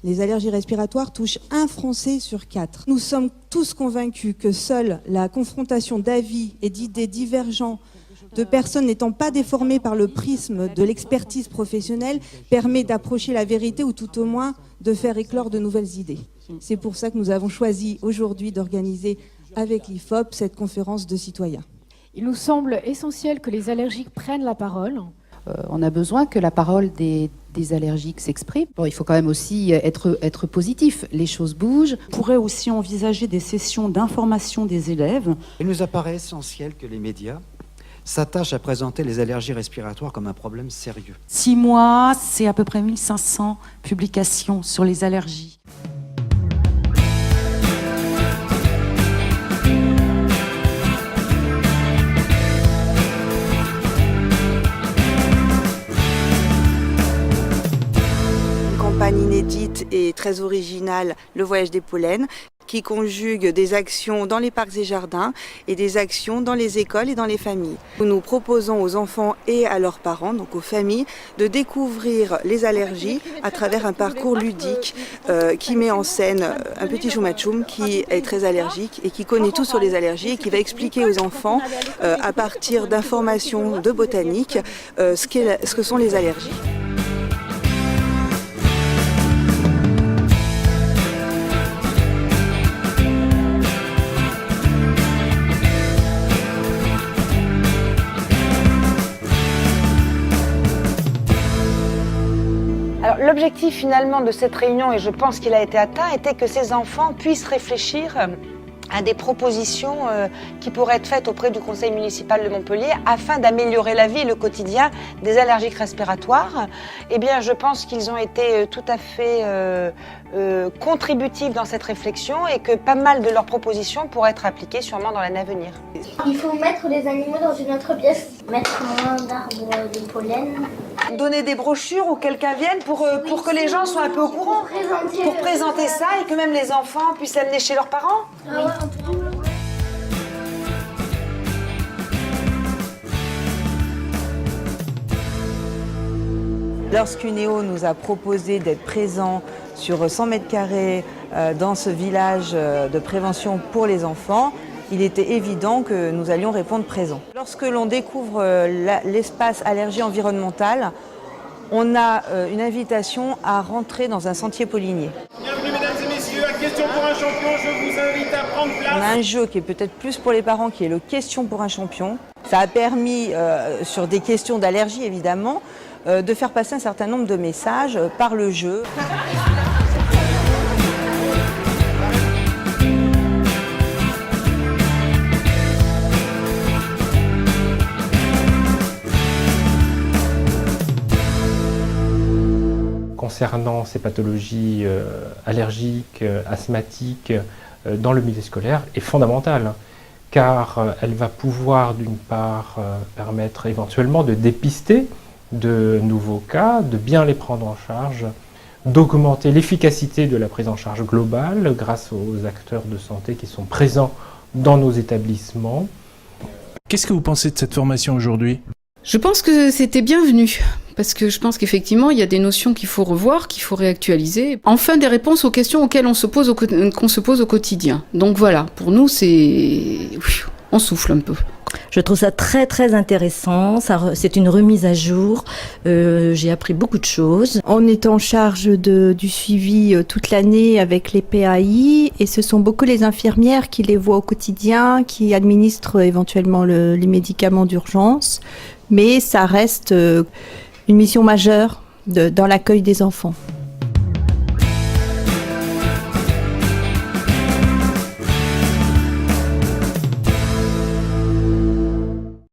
Les allergies respiratoires touchent 1 Français sur 4. Nous sommes tous convaincus que seule la confrontation d'avis et d'idées divergents de personnes n'étant pas déformées par le prisme de l'expertise professionnelle permet d'approcher la vérité ou tout au moins de faire éclore de nouvelles idées. C'est pour ça que nous avons choisi aujourd'hui d'organiser avec l'IFOP cette conférence de citoyens. Il nous semble essentiel que les allergiques prennent la parole. On a besoin que la parole des allergiques s'exprime. Bon, il faut quand même aussi être positif. Les choses bougent. On pourrait aussi envisager des sessions d'information des élèves. Il nous apparaît essentiel que les médias s'attachent à présenter les allergies respiratoires comme un problème sérieux. 6 mois, c'est à peu près 1500 publications sur les allergies. Campagne inédite et très originale, le voyage des pollens, qui conjugue des actions dans les parcs et jardins et des actions dans les écoles et dans les familles. Nous proposons aux enfants et à leurs parents, donc aux familles, de découvrir les allergies à travers un parcours ludique qui met en scène un petit choumachoum qui est très allergique et qui connaît tout sur les allergies et qui va expliquer aux enfants, à partir d'informations de botanique, ce que sont les allergies. Alors, l'objectif finalement de cette réunion, et je pense qu'il a été atteint, était que ces enfants puissent réfléchir à des propositions qui pourraient être faites auprès du conseil municipal de Montpellier afin d'améliorer la vie et le quotidien des allergiques respiratoires. Eh bien, je pense qu'ils ont été tout à fait contributifs dans cette réflexion et que pas mal de leurs propositions pourraient être appliquées sûrement dans l'année à venir. Il faut mettre les animaux dans une autre pièce, mettre moins d'arbres de pollen. Donner des brochures ou quelqu'un vienne pour que les gens soient un peu au courant, pour présenter ça et que même les enfants puissent l'amener chez leurs parents. Lorsqu'UNEO nous a proposé d'être présent sur 100 mètres carrés dans ce village de prévention pour les enfants, il était évident que nous allions répondre présent. Lorsque l'on découvre l'espace allergie environnementale, on a une invitation à rentrer dans un sentier pollinier. Bienvenue mesdames et messieurs, à Question pour un champion, je vous invite à prendre place. On a un jeu qui est peut-être plus pour les parents, qui est le Question pour un champion. Ça a permis, sur des questions d'allergie évidemment, de faire passer un certain nombre de messages par le jeu. Concernant ces pathologies allergiques, asthmatiques dans le milieu scolaire est fondamentale, car elle va pouvoir d'une part permettre éventuellement de dépister de nouveaux cas, de bien les prendre en charge, d'augmenter l'efficacité de la prise en charge globale grâce aux acteurs de santé qui sont présents dans nos établissements. Qu'est-ce que vous pensez de cette formation aujourd'hui ? Je pense que c'était bienvenu, parce que je pense qu'effectivement, il y a des notions qu'il faut revoir, qu'il faut réactualiser. Enfin, des réponses aux questions auxquelles qu'on se pose au quotidien. Donc voilà, pour nous, on souffle un peu. Je trouve ça très très intéressant, c'est une remise à jour, j'ai appris beaucoup de choses. On est en charge du suivi toute l'année avec les PAI et ce sont beaucoup les infirmières qui les voient au quotidien, qui administrent éventuellement les médicaments d'urgence, mais ça reste une mission majeure dans l'accueil des enfants.